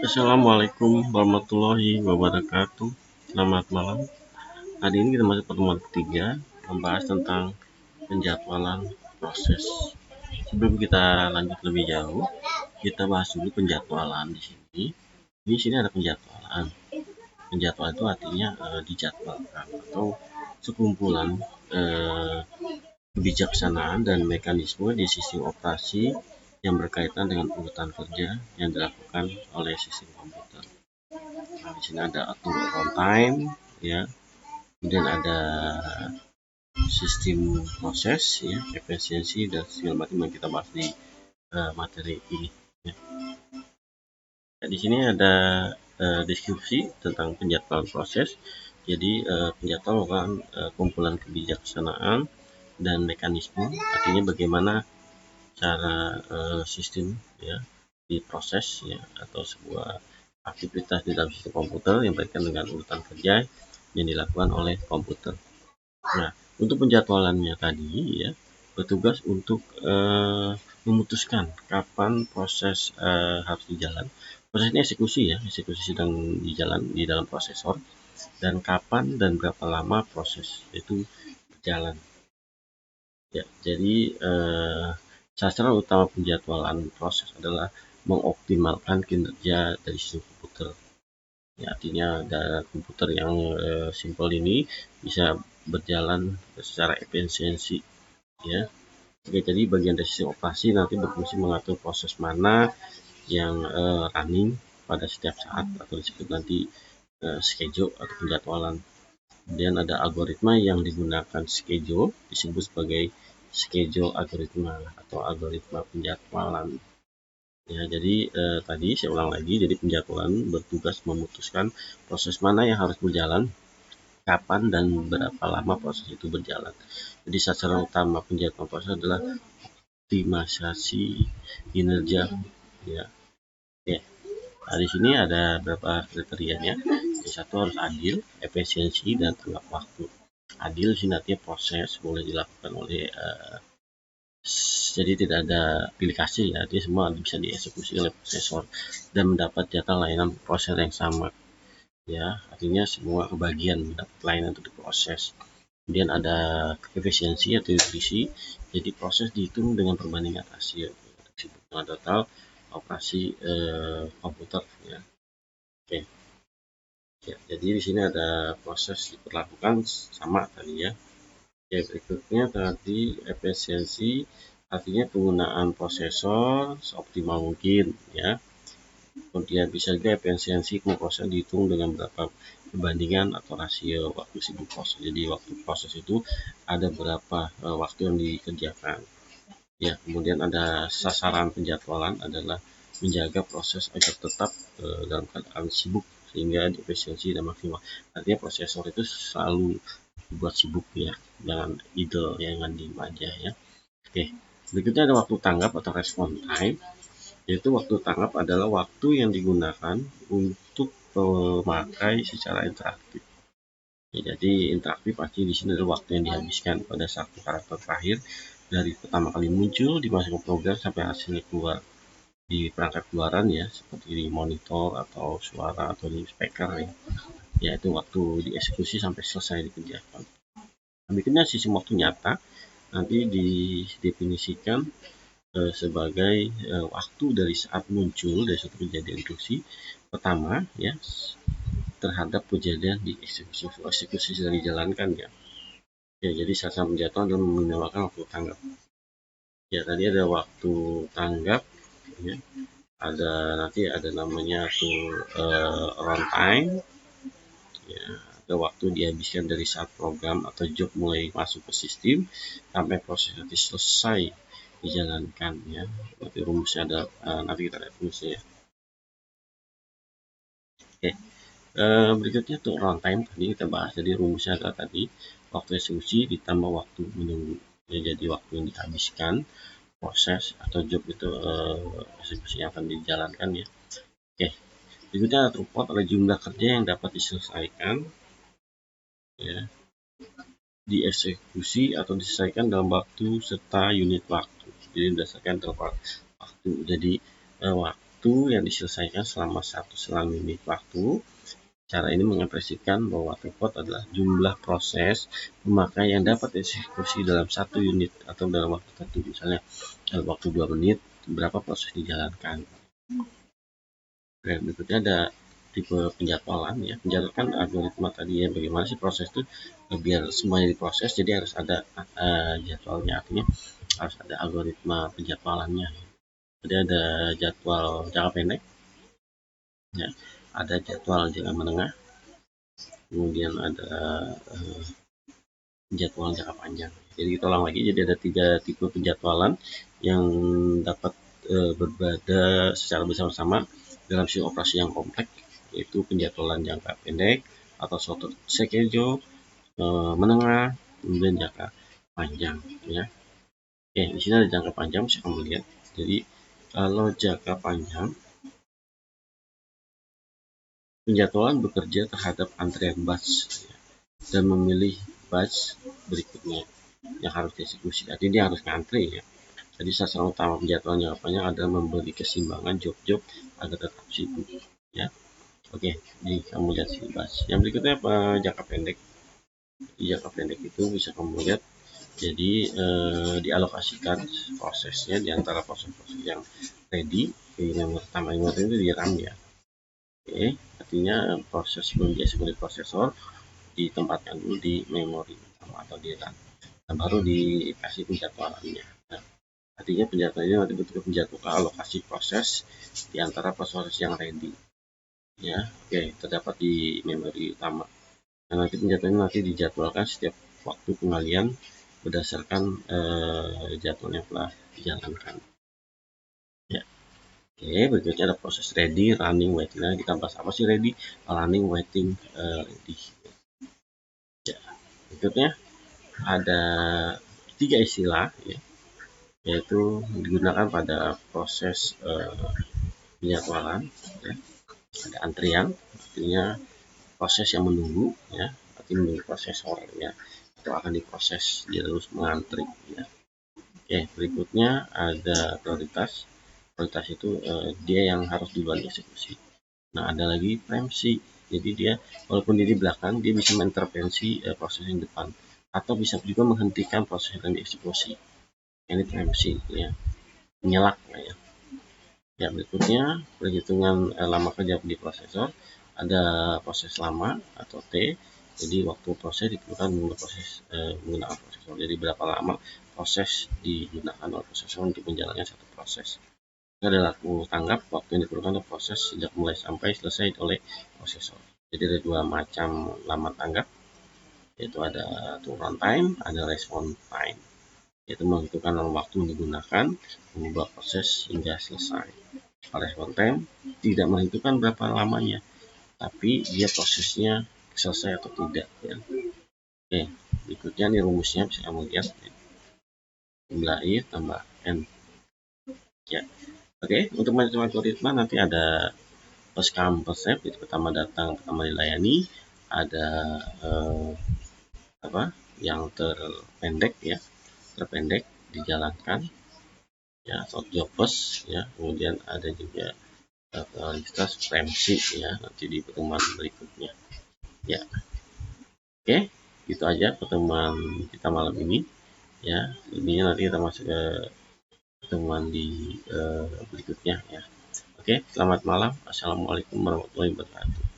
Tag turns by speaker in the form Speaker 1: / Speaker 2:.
Speaker 1: Assalamualaikum warahmatullahi wabarakatuh. Selamat malam. Hari ini kita masuk pertemuan ketiga, membahas tentang penjadwalan proses. Sebelum kita lanjut lebih jauh, kita bahas dulu penjadwalan di sini. Di sini ada penjadwalan. Penjadwalan itu artinya dijadwalkan atau sekumpulan kebijaksanaan dan mekanisme di sistem operasi yang berkaitan dengan urutan kerja yang dilakukan oleh sistem komputer. Nah, di sini ada atur runtime, ya. Kemudian ada sistem proses, ya, efisiensi dan segala macam yang kita bahas di materi ini. Ya. Nah, di sini ada deskripsi tentang penjadwalan proses. Jadi penjadwalan merupakan kumpulan kebijaksanaan dan mekanisme, artinya bagaimana cara sistem, ya, diproses, ya, atau sebuah aktivitas di dalam sistem komputer yang berkaitan dengan urutan kerja yang dilakukan oleh komputer. Nah, untuk penjadwalannya tadi, ya, bertugas untuk memutuskan kapan proses harus dijalan. Proses ini eksekusi, ya, eksekusi sedang dijalan di dalam prosesor, dan kapan dan berapa lama proses itu berjalan. Ya, jadi sasaran utama penjadwalan proses adalah mengoptimalkan kinerja dari sistem komputer. Ya, artinya ada komputer yang simpel ini bisa berjalan secara efisiensi, ya. Oke, jadi bagian dari sistem operasi nanti berfungsi mengatur proses mana yang running pada setiap saat atau disebut nanti schedule atau penjadwalan. Kemudian ada algoritma yang digunakan schedule disebut sebagai schedule algoritma atau algoritma penjadwalan. Ya, jadi tadi saya ulang lagi, jadi penjadwalan bertugas memutuskan proses mana yang harus berjalan, kapan dan berapa lama proses itu berjalan. Jadi sasaran utama penjadwalan proses adalah optimalisasi kinerja, ya. Oke. Nah, di sini ada beberapa kriterianya. Yang satu harus adil, efisiensi dan tanggap waktu. Adil sih artinya proses boleh dilakukan oleh jadi tidak ada pilih kasih, ya, artinya semua bisa dieksekusi oleh prosesor dan mendapat jatah layanan proses yang sama, ya, artinya semua kebagian mendapat layanan untuk diproses. Kemudian ada efisiensi atau efisi, jadi proses dihitung dengan perbandingan hasil dengan total operasi komputer, ya. Oke. Ya, jadi di sini ada proses diperlakukan sama tadi, ya. Oke, berikutnya tadi efisiensi artinya penggunaan prosesor seoptimal mungkin, ya. Kemudian bisa juga efisiensi proses dihitung dengan berapa perbandingan atau rasio waktu sibuk proses. Jadi waktu proses itu ada berapa waktu yang dikerjakan. Ya, kemudian ada sasaran penjadwalan adalah menjaga proses agar tetap dalam keadaan sibuk sehingga efisiensi dan maksimal. Artinya prosesor itu selalu dibuat sibuk, ya, jangan idle, jangan diem aja, ya. Oke, berikutnya ada waktu tanggap atau response time, yaitu waktu tanggap adalah waktu yang digunakan untuk pemakai secara interaktif. Ya, jadi interaktif pasti di sini adalah waktu yang dihabiskan pada satu karakter terakhir dari pertama kali muncul dimasukkan program sampai hasilnya keluar di perangkat keluaran, ya, seperti di monitor atau suara atau di speaker, ya. Ya, itu waktu dieksekusi sampai selesai dikerjakan. Berikutnya sistem waktu nyata nanti didefinisikan sebagai waktu dari saat muncul dari suatu kejadian instruksi pertama, ya, terhadap kejadian di eksekusi sedang dijalankan, ya. Ya, jadi sasaran penjadwalan adalah meminimalkan waktu tanggap. Ya, tadi ada waktu tanggap, ya. Nanti ada namanya tuh runtime, ya. Ada waktu dihabiskan dari saat program atau job mulai masuk ke sistem sampai proses nanti selesai dijalankan, ya. Nanti rumusnya ada nanti kita lihat rumusnya, ya. Oke. Berikutnya tuh runtime tadi kita bahas. Jadi rumusnya adalah tadi waktu eksekusi ditambah waktu menunggu, ya, jadi waktu yang dihabiskan proses atau job itu eksekusi yang akan dijalankan, ya. Oke, berikutnya throughput adalah jumlah kerja yang dapat diselesaikan, ya, dieksekusi atau diselesaikan dalam waktu serta unit waktu. Jadi berdasarkan waktu. Jadi waktu yang diselesaikan selama 1,5 unit waktu. Cara ini mengekspresikan bahwa waterpod adalah jumlah proses memakai yang dapat dieksekusi dalam 1 unit atau dalam waktu tertentu. Misalnya dalam waktu 2 menit berapa proses dijalankan. Oke, berikutnya ada tipe penjadwalan ya. Penjadwalan algoritma tadi ya, bagaimana sih proses itu biar semuanya diproses, jadi harus ada jadwalnya, artinya harus ada algoritma penjadwalannya. Jadi ada jadwal jangka pendek ya, ada jadwal jangka menengah, kemudian ada jadwal jangka panjang. Jadi kita ulang lagi, jadi ada 3 tipe penjadwalan yang dapat berbeda secara bersama-sama dalam sistem operasi yang kompleks, yaitu penjadwalan jangka pendek atau short schedule, menengah, kemudian jangka panjang ya. Oke, di sini ada jangka panjang, bisa kamu lihat. Jadi kalau jangka panjang, penjadwalan bekerja terhadap antrian batch ya, dan memilih batch berikutnya yang harus dieksekusi. Artinya dia harus ngantri ya. Jadi sasaran utama penjadwalan jangka panjang adalah memberi keseimbangan job-job agar tetap sibuk ya. Oke, jadi kamu lihat sini batch. Yang berikutnya apa? Jangka pendek. Di jangka pendek itu bisa kamu lihat, jadi dialokasikan prosesnya di antara proses-proses yang ready. Yang pertama itu di RAM ya. Oke, artinya proses biasa di prosesor ditempatkan dulu di memori atau di RAM, dan baru dikasih penjadwalannya. Nah, artinya penjadwalannya nanti bentuk penjadwalan alokasi proses di antara proses yang ready ya. Oke, terdapat di memori utama. Nah, nanti penjadwalannya nanti dijadwalkan setiap waktu pengalian berdasarkan jadwal yang telah dijalankan ya. Oke, berikutnya ada proses ready, running, waiting. Nah, kita bahas apa sih ready, running, waiting, ready ya. Berikutnya ada 3 istilah ya, yaitu digunakan pada proses penjadwalan ya. Ada antrian, artinya proses yang menunggu ya, artinya menunggu prosesor ya, atau akan diproses, dia terus mengantri ya. Oke, berikutnya ada prioritas. Prioritas itu dia yang harus duluan dieksekusi. Nah, ada lagi preempsi. Jadi dia walaupun dia di belakang, dia bisa mengintervensi proses yang depan, atau bisa juga menghentikan proses yang dieksekusi. Ini preempsi ya, menyelak ya. Ya, berikutnya perhitungan lama kerja di prosesor. Ada proses lama atau T. Jadi waktu proses diperlukan menggunakan prosesor. Jadi berapa lama proses digunakan oleh prosesor untuk menjalankan satu proses. Itu adalah waktu tanggap, waktu yang diperlukan untuk proses sejak mulai sampai selesai oleh prosesor. Jadi ada 2 macam lama tanggap, yaitu ada runtime, ada response time, yaitu menentukan waktu yang digunakan mengubah proses hingga selesai. Response time tidak menentukan berapa lamanya, tapi dia prosesnya selesai atau tidak ya. Oke, berikutnya nih rumusnya bisa kamu lihat ya. Jumlah I tambah N ya. Oke, untuk macam algoritma nanti ada first come first serve, jadi pertama datang pertama dilayani. Ada yang terpendek ya, terpendek dijalankan ya, short job first ya. Kemudian ada juga prioritas preempsi ya, nanti di pertemuan berikutnya ya. Oke, gitu aja pertemuan kita malam ini ya. Lebihnya nanti kita masuk ke pertemuan di berikutnya ya. Oke, selamat malam. Assalamualaikum warahmatullahi wabarakatuh.